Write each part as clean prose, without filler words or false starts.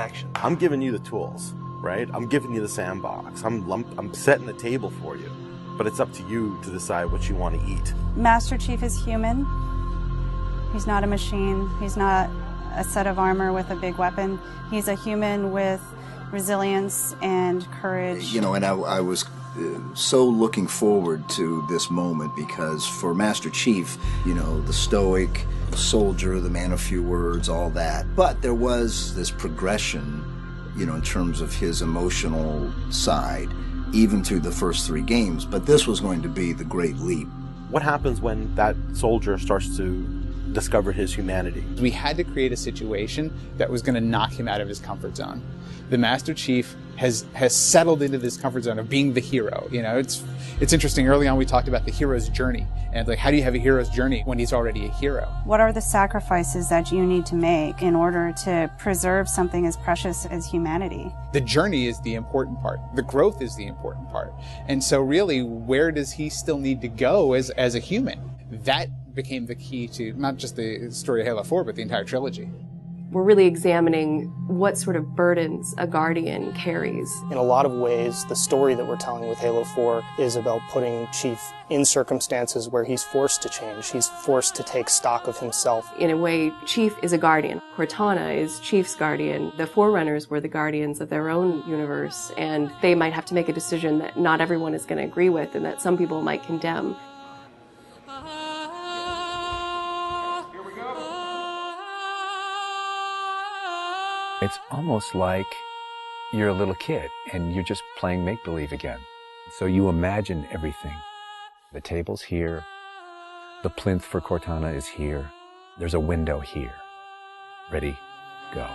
action. I'm giving you the tools, right? I'm giving you the sandbox. I'm setting the table for you. But it's up to you to decide what you want to eat. Master Chief is human. He's not a machine. He's not a set of armor with a big weapon. He's a human with resilience and courage. You know, and I was so looking forward to this moment because for Master Chief, you know, the stoic soldier, the man of few words, all that. But there was this progression, you know, in terms of his emotional side, even through the first 3 games. But this was going to be the great leap. What happens when that soldier starts to discover his humanity? We had to create a situation that was going to knock him out of his comfort zone. The Master Chief has settled into this comfort zone of being the hero. You know, it's interesting. Early on, we talked about the hero's journey, and like, how do you have a hero's journey when he's already a hero? What are the sacrifices that you need to make in order to preserve something as precious as humanity? The journey is the important part. The growth is the important part. And so really, where does he still need to go as a human? That became the key to not just the story of Halo 4, but the entire trilogy. We're really examining what sort of burdens a Guardian carries. In a lot of ways, the story that we're telling with Halo 4 is about putting Chief in circumstances where he's forced to change. He's forced to take stock of himself. In a way, Chief is a Guardian. Cortana is Chief's Guardian. The Forerunners were the Guardians of their own universe, and they might have to make a decision that not everyone is going to agree with and that some people might condemn. It's almost like you're a little kid and you're just playing make-believe again. So you imagine everything. The table's here. The plinth for Cortana is here. There's a window here. Ready, go.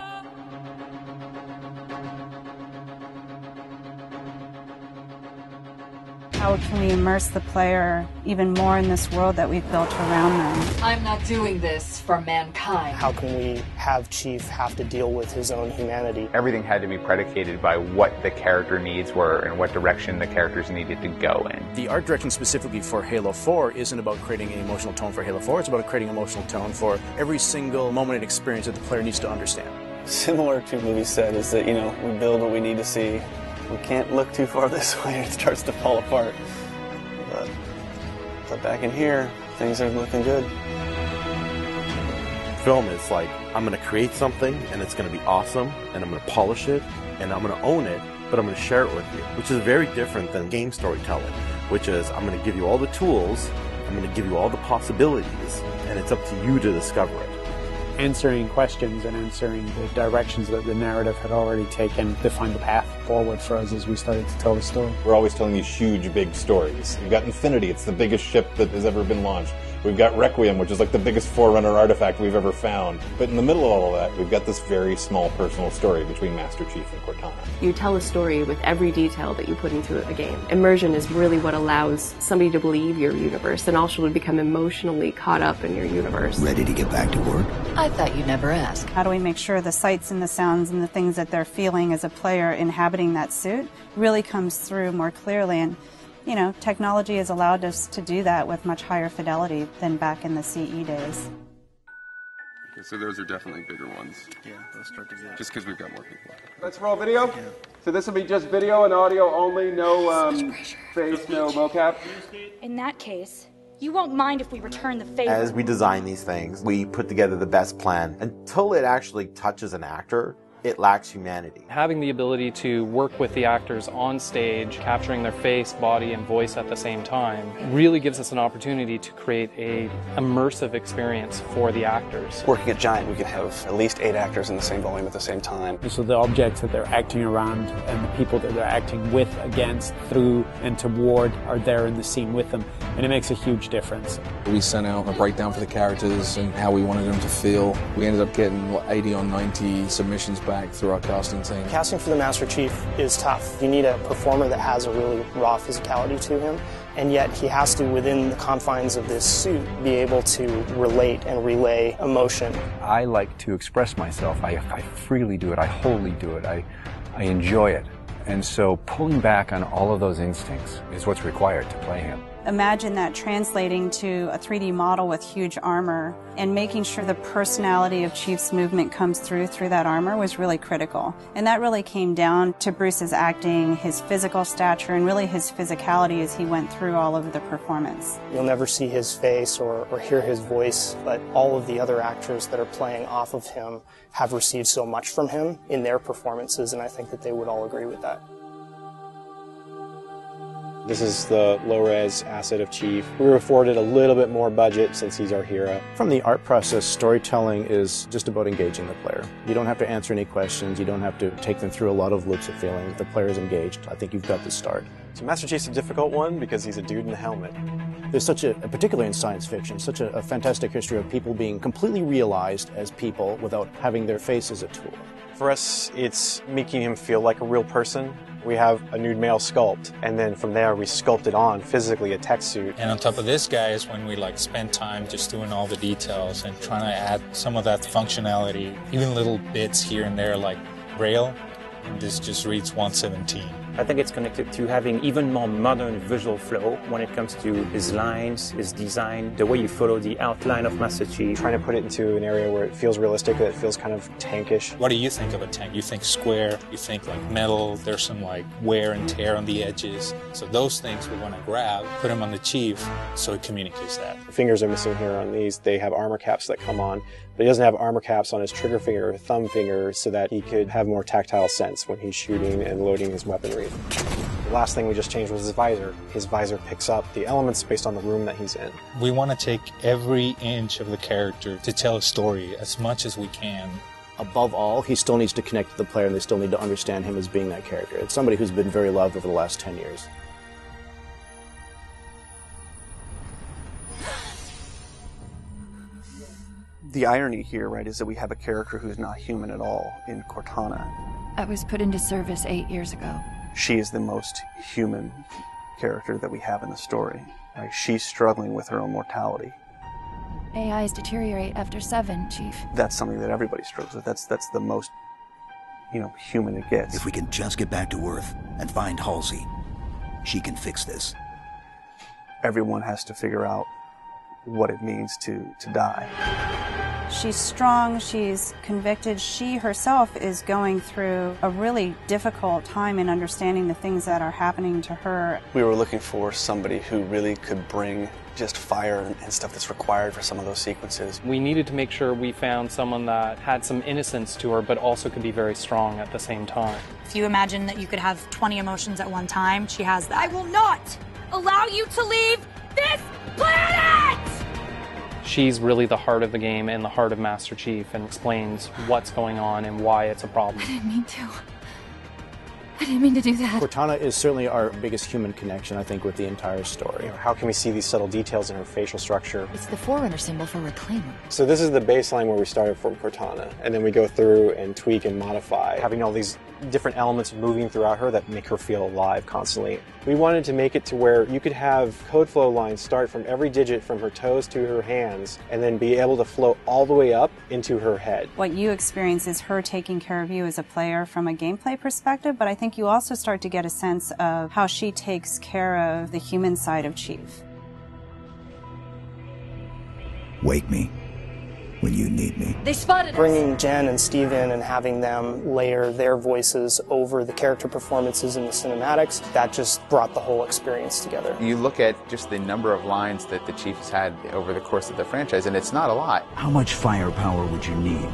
How can we immerse the player even more in this world that we've built around them? I'm not doing this for mankind. How can we have Chief have to deal with his own humanity? Everything had to be predicated by what the character needs were and what direction the characters needed to go in. The art direction specifically for Halo 4 isn't about creating an emotional tone for Halo 4, it's about creating an emotional tone for every single moment and experience that the player needs to understand. Similar to what we said is that, you know, we build what we need to see. We can't look too far this way, it starts to fall apart. But back in here, things are looking good. Film is like, I'm going to create something and it's going to be awesome and I'm going to polish it and I'm going to own it, but I'm going to share it with you, which is very different than game storytelling, which is I'm going to give you all the tools, I'm going to give you all the possibilities, and it's up to you to discover it. Answering questions and answering the directions that the narrative had already taken to find the path forward for us as we started to tell the story. We're always telling these huge, big stories. We've got Infinity, it's the biggest ship that has ever been launched. We've got Requiem, which is like the biggest Forerunner artifact we've ever found. But in the middle of all of that, we've got this very small personal story between Master Chief and Cortana. You tell a story with every detail that you put into a game. Immersion is really what allows somebody to believe your universe and also to become emotionally caught up in your universe. Ready to get back to work? I thought you'd never ask. How do we make sure the sights and the sounds and the things that they're feeling as a player inhabiting that suit really comes through more clearly? And you know, technology has allowed us to do that with much higher fidelity than back in the CE days. Okay, so those are definitely bigger ones. Yeah, those start to get... Just because we've got more people. Let's roll video. Yeah. So this will be just video and audio only, no face, no mocap. In that case, you won't mind if we return the favor. As we design these things, we put together the best plan. Until it actually touches an actor, it lacks humanity. Having the ability to work with the actors on stage, capturing their face, body, and voice at the same time, really gives us an opportunity to create an immersive experience for the actors. Working at Giant, we could have at least 8 actors in the same volume at the same time. So the objects that they're acting around and the people that they're acting with, against, through, and toward are there in the scene with them, and it makes a huge difference. We sent out a breakdown for the characters and how we wanted them to feel. We ended up getting 80 or 90 submissions back through our casting team. Casting for the Master Chief is tough. You need a performer that has a really raw physicality to him, and yet he has to, within the confines of this suit, be able to relate and relay emotion. I like to express myself. I freely do it. I wholly do it. I enjoy it. And so pulling back on all of those instincts is what's required to play him. Imagine that translating to a 3D model with huge armor and making sure the personality of Chief's movement comes through that armor was really critical. And that really came down to Bruce's acting, his physical stature, and really his physicality as he went through all of the performance. You'll never see his face or hear his voice, but all of the other actors that are playing off of him have received so much from him in their performances, and I think that they would all agree with that. This is the low-res asset of Chief. We were afforded a little bit more budget since he's our hero. From the art process, storytelling is just about engaging the player. You don't have to answer any questions. You don't have to take them through a lot of loops of feeling. If the player is engaged, I think you've got the start. So Master Chief's a difficult one because he's a dude in a helmet. There's such particularly in science fiction, such a fantastic history of people being completely realized as people without having their face as a tool. For us, it's making him feel like a real person. We have a nude male sculpt, and then from there we sculpt it on physically a tech suit. And on top of this guy is when we spend time just doing all the details and trying to add some of that functionality, even little bits here and there like Braille, and this just reads 117. I think it's connected to having even more modern visual flow when it comes to his lines, his design, the way you follow the outline of Master Chief. Trying to put it into an area where it feels realistic, that it feels kind of tankish. What do you think of a tank? You think square, you think metal, there's some wear and tear on the edges. So those things we want to grab, put them on the Chief so it communicates that. The fingers are missing here on these. They have armor caps that come on, but he doesn't have armor caps on his trigger finger or thumb finger so that he could have more tactile sense when he's shooting and loading his weaponry. The last thing we just changed was his visor. His visor picks up the elements based on the room that he's in. We want to take every inch of the character to tell a story as much as we can. Above all, he still needs to connect to the player, and they still need to understand him as being that character. It's somebody who's been very loved over the last 10 years. The irony here, right, is that we have a character who's not human at all in Cortana. I was put into service 8 years ago. She is the most human character that we have in the story. Right? She's struggling with her own mortality. AIs deteriorate after 7, Chief. That's something that everybody struggles with. That's the most, human it gets. If we can just get back to Earth and find Halsey, she can fix this. Everyone has to figure out what it means to die. She's strong, she's convicted. She herself is going through a really difficult time in understanding the things that are happening to her. We were looking for somebody who really could bring just fire and stuff that's required for some of those sequences. We needed to make sure we found someone that had some innocence to her, but also could be very strong at the same time. If you imagine that you could have 20 emotions at one time, she has that. I will not allow you to leave this planet! She's really the heart of the game and the heart of Master Chief, and explains what's going on and why it's a problem. I didn't mean to. I didn't mean to do that. Cortana is certainly our biggest human connection, I think, with the entire story. How can we see these subtle details in her facial structure? It's the Forerunner symbol for Reclaimer. So this is the baseline where we started from Cortana, and then we go through and tweak and modify, having all these different elements moving throughout her that make her feel alive constantly. We wanted to make it to where you could have code flow lines start from every digit from her toes to her hands, and then be able to flow all the way up into her head. What you experience is her taking care of you as a player from a gameplay perspective, but I think you also start to get a sense of how she takes care of the human side of Chief. Wake me when you need me. They spotted us. Bringing Jen and Steve in and having them layer their voices over the character performances in the cinematics, that just brought the whole experience together. You look at just the number of lines that the Chief has had over the course of the franchise, and it's not a lot. How much firepower would you need?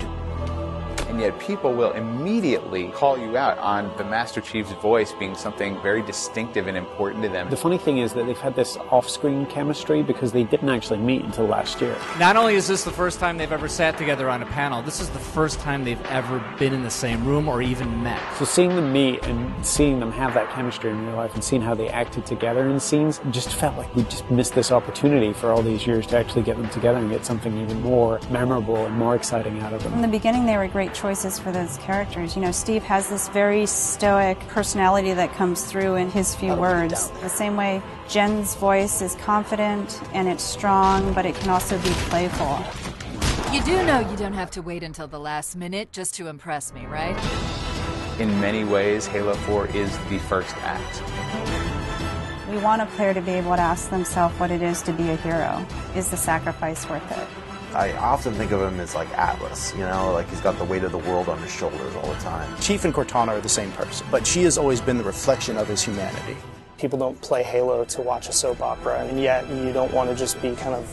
And yet people will immediately call you out on the Master Chief's voice being something very distinctive and important to them. The funny thing is that they've had this off-screen chemistry because they didn't actually meet until last year. Not only is this the first time they've ever sat together on a panel, this is the first time they've ever been in the same room or even met. So seeing them meet and seeing them have that chemistry in real life and seeing how they acted together in scenes just felt like we just missed this opportunity for all these years to actually get them together and get something even more memorable and more exciting out of them. In the beginning, they were great choices for those characters. Steve has this very stoic personality that comes through in his few words. The same way Jen's voice is confident and it's strong, but it can also be playful. You do know you don't have to wait until the last minute just to impress me, right? In many ways, Halo 4 is the first act. We want a player to be able to ask themselves what it is to be a hero. Is the sacrifice worth it? I often think of him as like Atlas, you know, like he's got the weight of the world on his shoulders all the time. Chief and Cortana are the same person, but she has always been the reflection of his humanity. People don't play Halo to watch a soap opera, and yet you don't want to just be kind of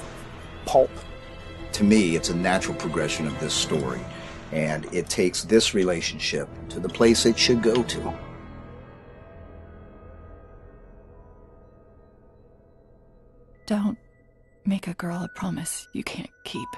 pulp. To me, it's a natural progression of this story, and it takes this relationship to the place it should go to. Don't make a girl a promise you can't keep.